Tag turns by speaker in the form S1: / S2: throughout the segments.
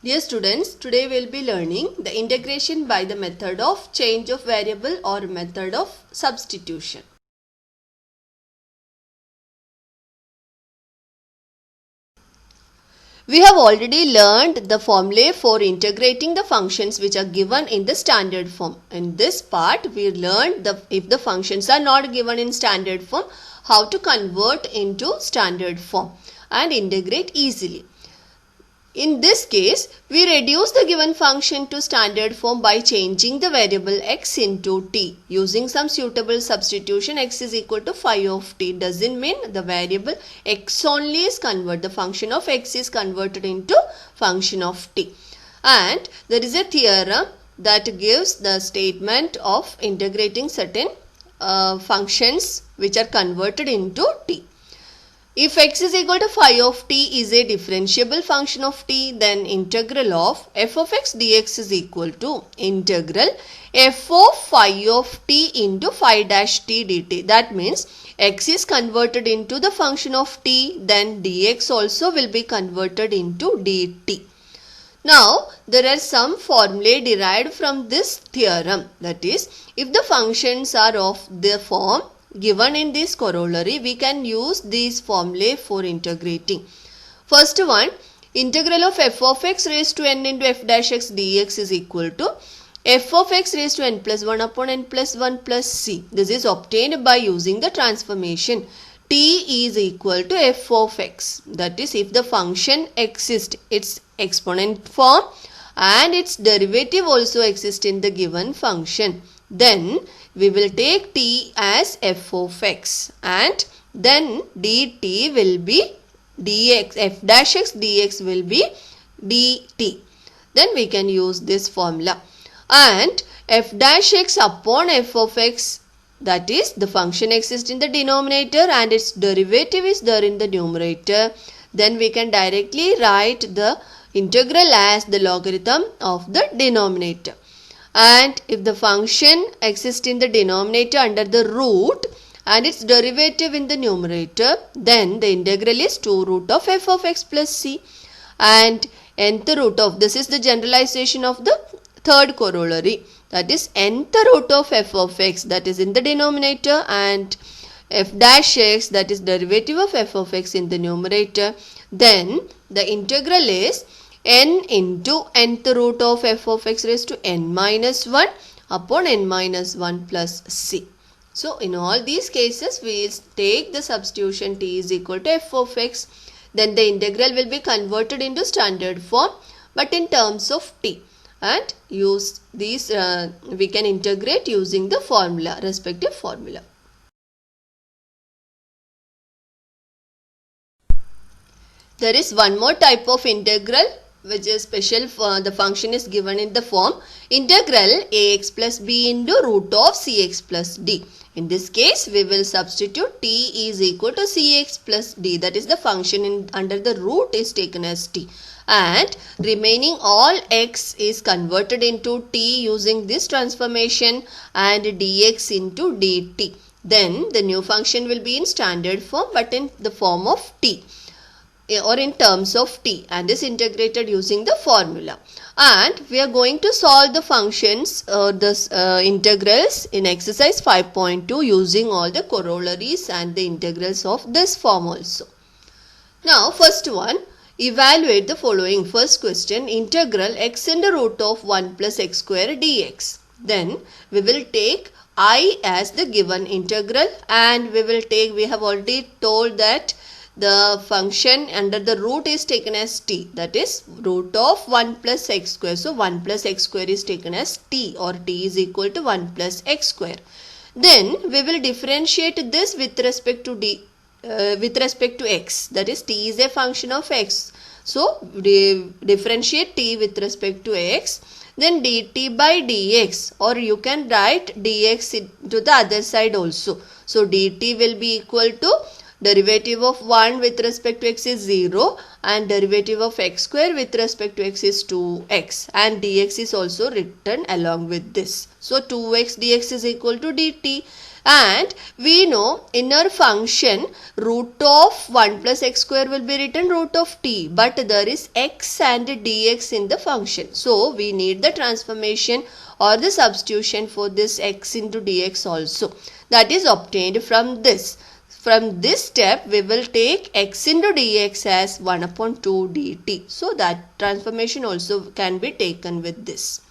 S1: Dear students, today we will be learning the integration by the method of change of variable or method of substitution. We have already learned the formulae for integrating the functions which are given in the standard form. In this part, we learned if the functions are not given in standard form, how to convert into standard form and integrate easily. In this case, we reduce the given function to standard form by changing the variable x into t. Using some suitable substitution, x is equal to phi of t. Doesn't mean the variable x only is converted. The function of x is converted into function of t. And there is a theorem that gives the statement of integrating certain functions which are converted into t. If x is equal to phi of t is a differentiable function of t, then integral of f of x dx is equal to integral f of phi of t into phi dash t dt. That means x is converted into the function of t, then dx also will be converted into dt. Now, there are some formulae derived from this theorem. That is, if the functions are of the form given in this corollary, we can use these formulae for integrating. First one, integral of f of x raised to n into f dash x dx is equal to f of x raised to n plus 1 upon n plus 1 plus c. This is obtained by using the transformation t is equal to f of x. That is, if the function exists, its exponent form and its derivative also exists in the given function, then we will take t as f of x and then dt will be dx, f dash x dx will be dt. Then we can use this formula. And f dash x upon f of x, that is, the function exists in the denominator and its derivative is there in the numerator. Then we can directly write the integral as the logarithm of the denominator. And if the function exists in the denominator under the root and its derivative in the numerator, then the integral is 2 root of f of x plus c. And nth root of, this is the generalization of the third corollary. That is, nth root of f of x, that is in the denominator, and f dash x, that is derivative of f of x in the numerator. Then the integral is n into nth root of f of x raised to n minus 1 upon n minus 1 plus c. So, in all these cases, we take the substitution t is equal to f of x. Then the integral will be converted into standard form, but in terms of t. And use these, we can integrate using the formula, respective formula. There is one more type of integral which is special. The function is given in the form integral ax plus b into root of cx plus d. In this case, we will substitute t is equal to cx plus d. That is, the function under the root is taken as t. And remaining all x is converted into t using this transformation and dx into dt. Then the new function will be in standard form but in the form of t, or in terms of t, and is integrated using the formula. And we are going to solve the functions, integrals in exercise 5.2 using all the corollaries and the integrals of this form also. Now, first one, evaluate the following. First question, integral x in the root of 1 plus x square dx. Then we will take I as the given integral, and we have already told that the function under the root is taken as t, that is root of 1 plus x square. So 1 plus x square is taken as t, or t is equal to 1 plus x square. Then we will differentiate this with respect to with respect to x, that is t is a function of x. So differentiate t with respect to x, then dt by dx, or you can write dx to the other side also. So dt will be equal to derivative of 1 with respect to x is 0 and derivative of x square with respect to x is 2x, and dx is also written along with this. So 2x dx is equal to dt. And we know in our function root of 1 plus x square will be written root of t, but there is x and dx in the function. So we need the transformation or the substitution for this x into dx also. That is obtained from this. From this step we will take x into dx as 1 upon 2 dt. So that transformation also can be taken with this.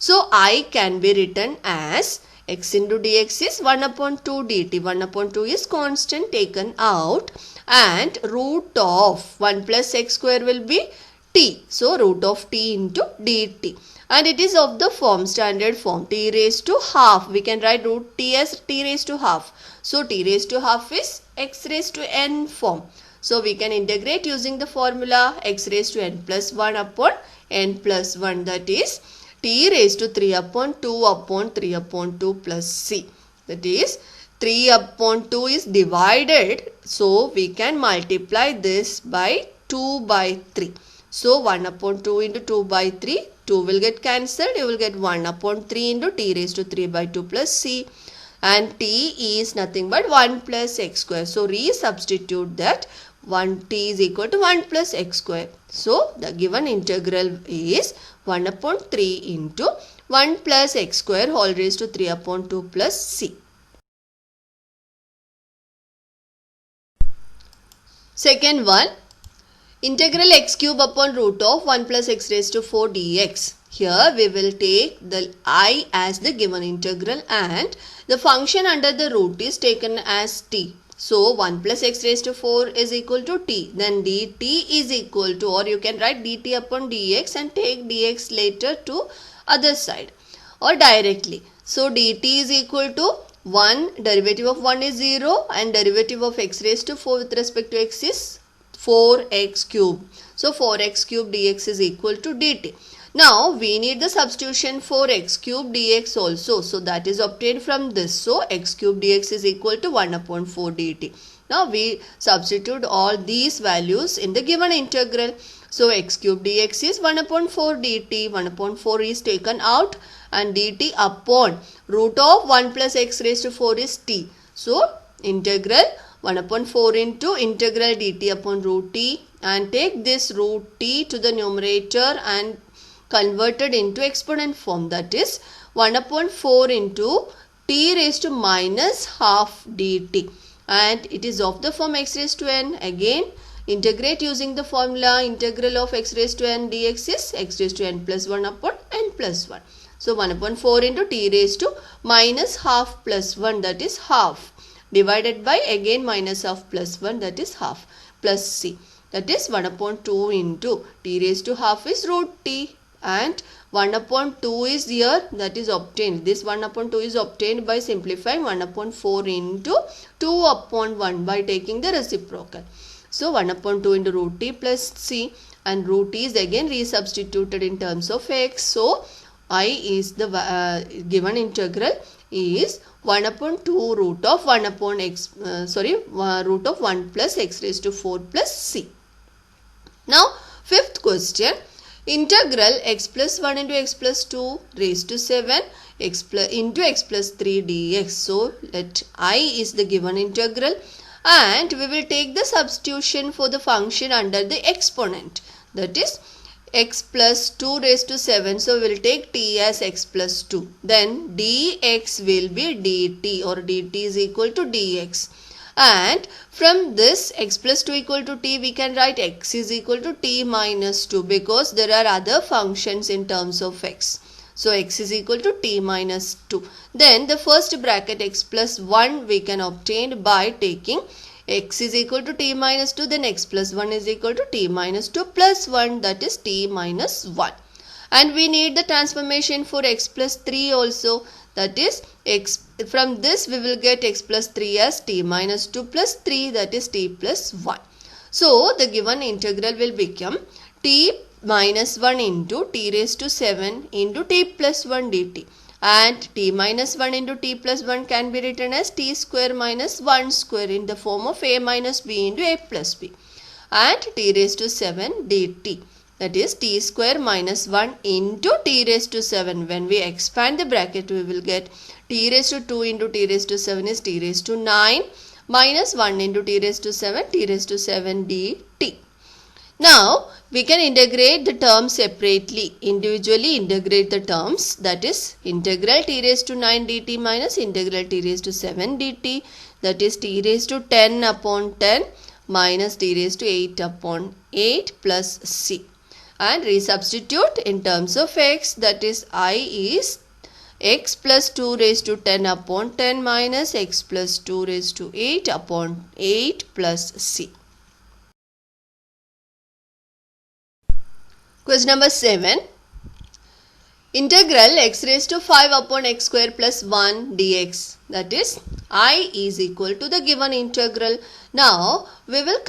S1: So I can be written as x into dx is 1 upon 2 dt. 1 upon 2 is constant taken out, and root of 1 plus x square will be t. So root of t into dt. And it is of the form, standard form, t raised to half. We can write root t as t raised to half. So t raised to half is x raised to n form. So we can integrate using the formula x raised to n plus 1 upon n plus 1, that is t raised to 3 upon 3 upon 2 plus c. That is 3 upon 2 is divided. So we can multiply this by 2 by 3. So 1 upon 2 into 2 by 3. 2 will get cancelled. You will get 1 upon 3 into t raised to 3 by 2 plus c. And t is nothing but 1 plus x square. So resubstitute that 1t is equal to 1 plus x square. So the given integral is 1 upon 3 into 1 plus x square whole raised to 3 upon 2 plus c. Second one, integral x cube upon root of 1 plus x raised to 4 dx. Here we will take the I as the given integral and the function under the root is taken as t. So 1 plus x raised to 4 is equal to t. Then dt is equal to, or you can write dt upon dx and take dx later to other side or directly. So dt is equal to 1, derivative of 1 is 0 and derivative of x raised to 4 with respect to x is 4x cube. So 4x cube dx is equal to dt. Now we need the substitution for x cube dx also. So that is obtained from this. So x cube dx is equal to 1 upon 4 dt. Now we substitute all these values in the given integral. So x cube dx is 1 upon 4 dt. 1 upon 4 is taken out and dt upon root of 1 plus x raised to 4 is t. So integral 1 upon 4 into integral dt upon root t, and take this root t to the numerator and converted into exponent form, that is 1 upon 4 into t raised to minus half dt, and it is of the form x raised to n. Again integrate using the formula integral of x raised to n dx is x raised to n plus 1 upon n plus 1. So 1 upon 4 into t raised to minus half plus 1, that is half, divided by again minus half plus 1, that is half, plus c, that is 1 upon 2 into t raised to half is root t, and 1 upon 2 is here, that is obtained. This 1 upon 2 is obtained by simplifying 1 upon 4 into 2 upon 1 by taking the reciprocal. So 1 upon 2 into root t plus c, and root t is again resubstituted in terms of x. So I is the given integral is 1 upon 2 root of 1 upon x, root of 1 plus x raised to 4 plus c. Now fifth question, integral x plus 1 into x plus 2 raised to 7 x plus into x plus 3 dx. So let I is the given integral and we will take the substitution for the function under the exponent, that is x plus 2 raised to 7. So we will take t as x plus 2. Then dx will be dt, or dt is equal to dx. And from this x plus 2 equal to t, we can write x is equal to t minus 2, because there are other functions in terms of x. So x is equal to t minus 2. Then the first bracket x plus 1 we can obtain by taking x is equal to t minus 2, then x plus 1 is equal to t minus 2 plus 1, that is t minus 1. And we need the transformation for x plus 3 also, that is x, from this we will get x plus 3 as t minus 2 plus 3, that is t plus 1. So the given integral will become t minus 1 into t raised to 7 into t plus 1 dt, and t minus 1 into t plus 1 can be written as t square minus 1 square in the form of a minus b into a plus b, and t raised to 7 dt, that is t square minus 1 into t raised to 7. When we expand the bracket we will get t raised to 2 into t raised to 7 is t raised to 9 minus 1 into t raised to 7 t raised to 7 dt. Now we can integrate the terms separately, individually integrate the terms, that is integral t raised to 9 dt minus integral t raised to 7 dt, that is t raised to 10 upon 10 minus t raised to 8 upon 8 plus c. And resubstitute in terms of x, that is I is x plus 2 raised to 10 upon 10 minus x plus 2 raised to 8 upon 8 plus c. Question number 7. Integral x raised to 5 upon x square plus 1 dx, that is I is equal to the given integral. Now we will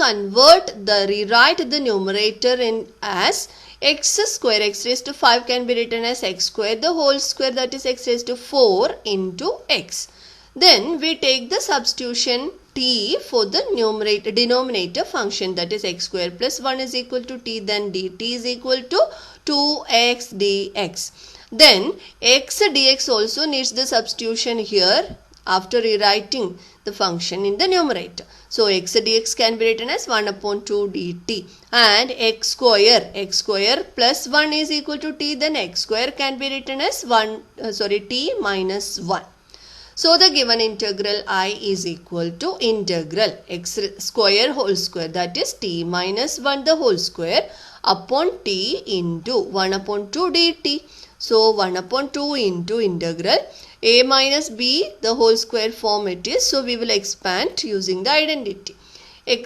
S1: rewrite the numerator in as x square. X raised to 5 can be written as x square the whole square, that is x raised to 4 into x. Then we take the substitution t for the denominator function, that is x square plus 1 is equal to t, then dt is equal to 2x dx. Then x dx also needs the substitution here after rewriting the function in the numerator. So x dx can be written as 1 upon 2 dt, and x square plus 1 is equal to t, then x square can be written as t minus 1. So the given integral I is equal to integral x square whole square, that is t minus 1 the whole square upon t into 1 upon 2 dt. So 1 upon 2 into integral a minus b the whole square form it is. So we will expand using the identity.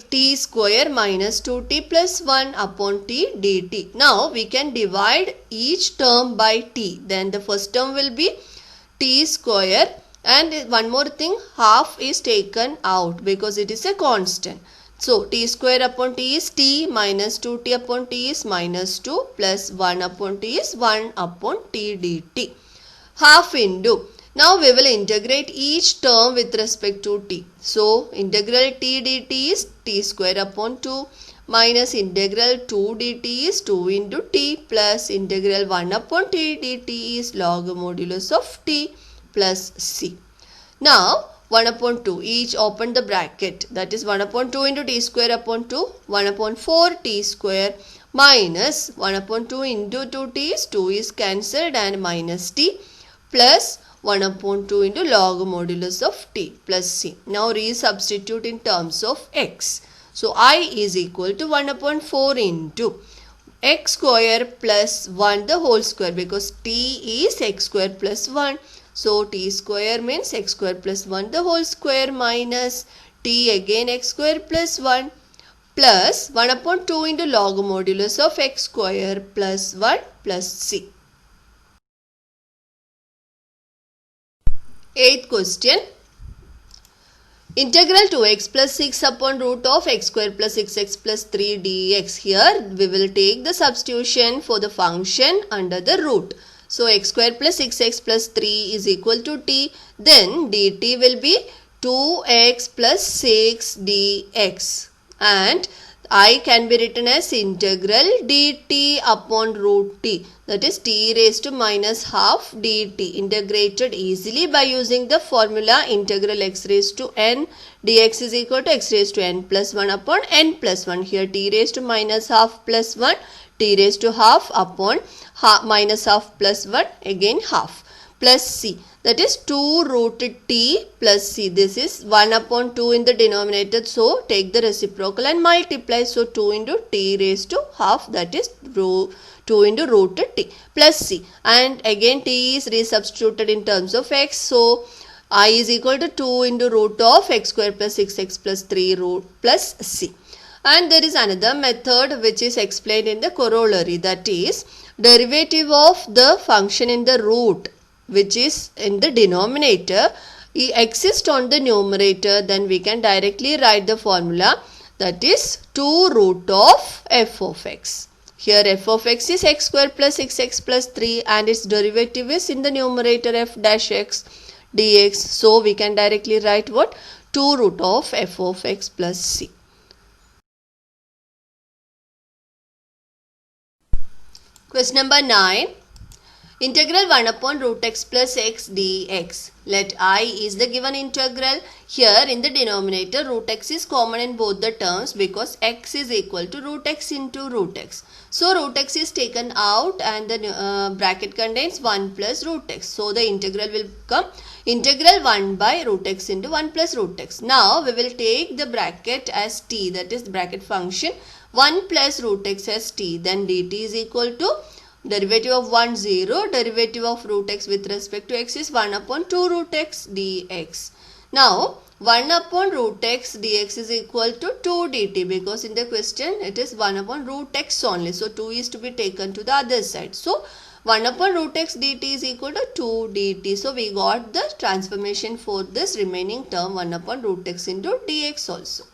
S1: T square minus 2t plus 1 upon t dt. Now we can divide each term by t. Then the first term will be t square. And one more thing, half is taken out because it is a constant. So t square upon t is t minus 2t upon t is minus 2 plus 1 upon t is 1 upon t dt. Half into. Now we will integrate each term with respect to t. So integral t dt is t square upon 2 minus integral 2 dt is 2 into t plus integral 1 upon t dt is log modulus of t plus c. Now 1 upon 2, each open the bracket, that is 1 upon 2 into t square upon 2, 1 upon 4 t square minus 1 upon 2 into 2t is 2 is cancelled and minus t plus 1 upon 2 into log modulus of t plus c. Now resubstitute in terms of x. So I is equal to 1 upon 4 into x square plus 1 the whole square, because t is x square plus 1. So t square means x square plus 1 the whole square minus t again x square plus 1 plus 1 upon 2 into log modulus of x square plus 1 plus c. 8th question. Integral 2x plus 6 upon root of x square plus 6x plus 3 dx. Here we will take the substitution for the function under the root. So x square plus 6x plus 3 is equal to t. Then dt will be 2x plus 6 dx. And I can be written as integral dt upon root t. That is t raised to minus half dt. Integrated easily by using the formula integral x raised to n dx is equal to x raised to n plus 1 upon n plus 1. Here t raised to minus half plus 1, t raised to half upon minus half plus 1 again half plus c, that is 2 root t plus c. This is 1 upon 2 in the denominator, so take the reciprocal and multiply. So 2 into t raised to half, that is 2 into root t plus c, and again t is resubstituted in terms of x. So I is equal to 2 into root of x square plus 6x plus 3 root plus c. And there is another method which is explained in the corollary, that is derivative of the function in the root which is in the denominator exists on the numerator. Then we can directly write the formula, that is 2 root of f of x. Here f of x is x square plus 6x plus 3 and its derivative is in the numerator f dash x dx. So we can directly write what? 2 root of f of x plus c. Question number 9. Integral 1 upon root x plus x dx. Let I is the given integral. Here in the denominator, root x is common in both the terms because x is equal to root x into root x. So root x is taken out and the bracket contains 1 plus root x. So the integral will become integral 1 by root x into 1 plus root x. Now we will take the bracket as t, that is the bracket function 1 plus root x as t. Then dt is equal to derivative of 1 0, derivative of root x with respect to x is 1 upon 2 root x dx. Now 1 upon root x dx is equal to 2 dt because in the question it is 1 upon root x only. So 2 is to be taken to the other side. So 1 upon root x dt is equal to 2 dt. So we got the transformation for this remaining term 1 upon root x into dx also.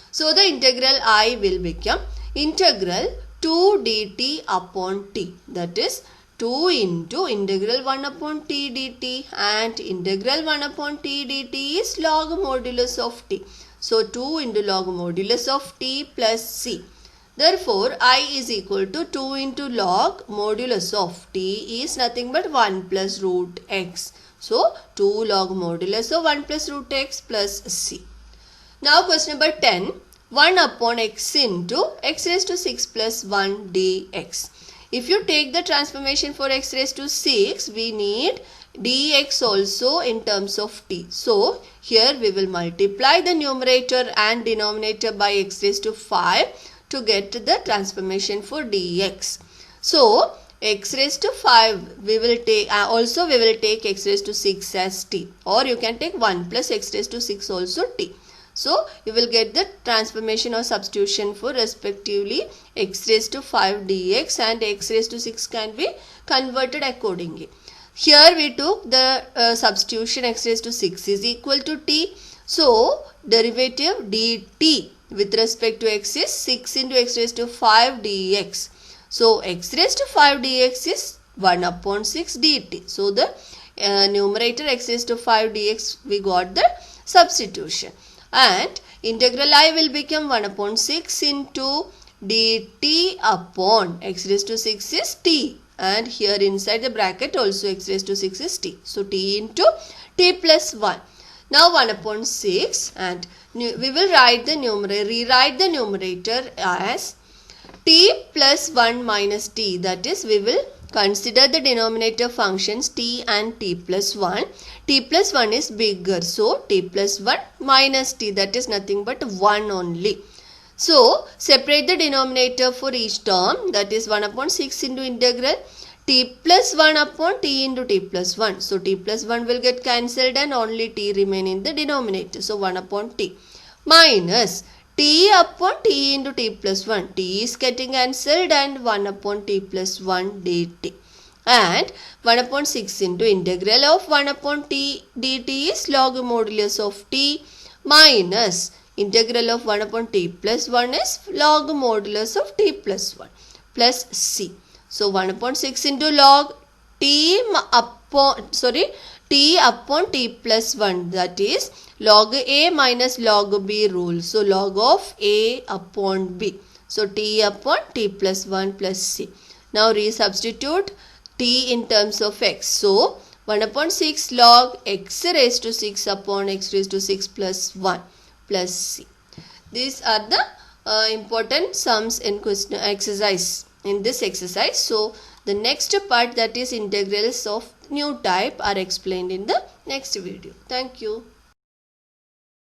S1: So the integral I will become integral 2 dt upon t, that is 2 into integral 1 upon t dt, and integral 1 upon t dt is log modulus of t. So 2 into log modulus of t plus c. Therefore I is equal to 2 into log modulus of t is nothing but 1 plus root x. So 2 log modulus of 1 plus root x plus c. Now question number 10. 1 upon x into x raised to 6 plus 1 dx. If you take the transformation for x raised to 6, we need dx also in terms of t. So, here we will multiply the numerator and denominator by x raised to 5 to get the transformation for dx. So, x raised to 5 we will take we will take x raised to 6 as t, or you can take 1 plus x raised to 6 also t. So, you will get the transformation or substitution for respectively x raised to 5 dx and x raised to 6 can be converted accordingly. Here we took the substitution x raised to 6 is equal to t. So, derivative dt with respect to x is 6 into x raised to 5 dx. So, x raised to 5 dx is 1 upon 6 dt. So, the numerator x raised to 5 dx we got the substitution. And integral I will become 1 upon 6 into dt upon x raised to 6 is t, and here inside the bracket also x raised to 6 is t. So t into t plus 1. Now 1 upon 6, and we will rewrite the numerator as t plus 1 minus t, that is we will consider the denominator functions t and t plus 1. T plus 1 is bigger. So, t plus 1 minus t, that is nothing but 1 only. So, separate the denominator for each term, that is 1 upon 6 into integral t plus 1 upon t into t plus 1. So, t plus 1 will get cancelled and only t remain in the denominator. So, 1 upon t minus t upon t into t plus 1. T is getting cancelled and 1 upon t plus 1 dt. And 1 upon 6 into integral of 1 upon t dt is log modulus of t minus integral of 1 upon t plus 1 is log modulus of t plus 1 plus c. So 1 upon 6 into log t upon t plus 1, that is log a minus log b rule. So log of a upon b. So t upon t plus 1 plus c. Now resubstitute t in terms of x. So 1 upon 6 log x raised to 6 upon x raised to 6 plus 1 plus c. These are the important sums in this exercise. So the next part, that is integrals of new type, are explained in the next video. Thank you.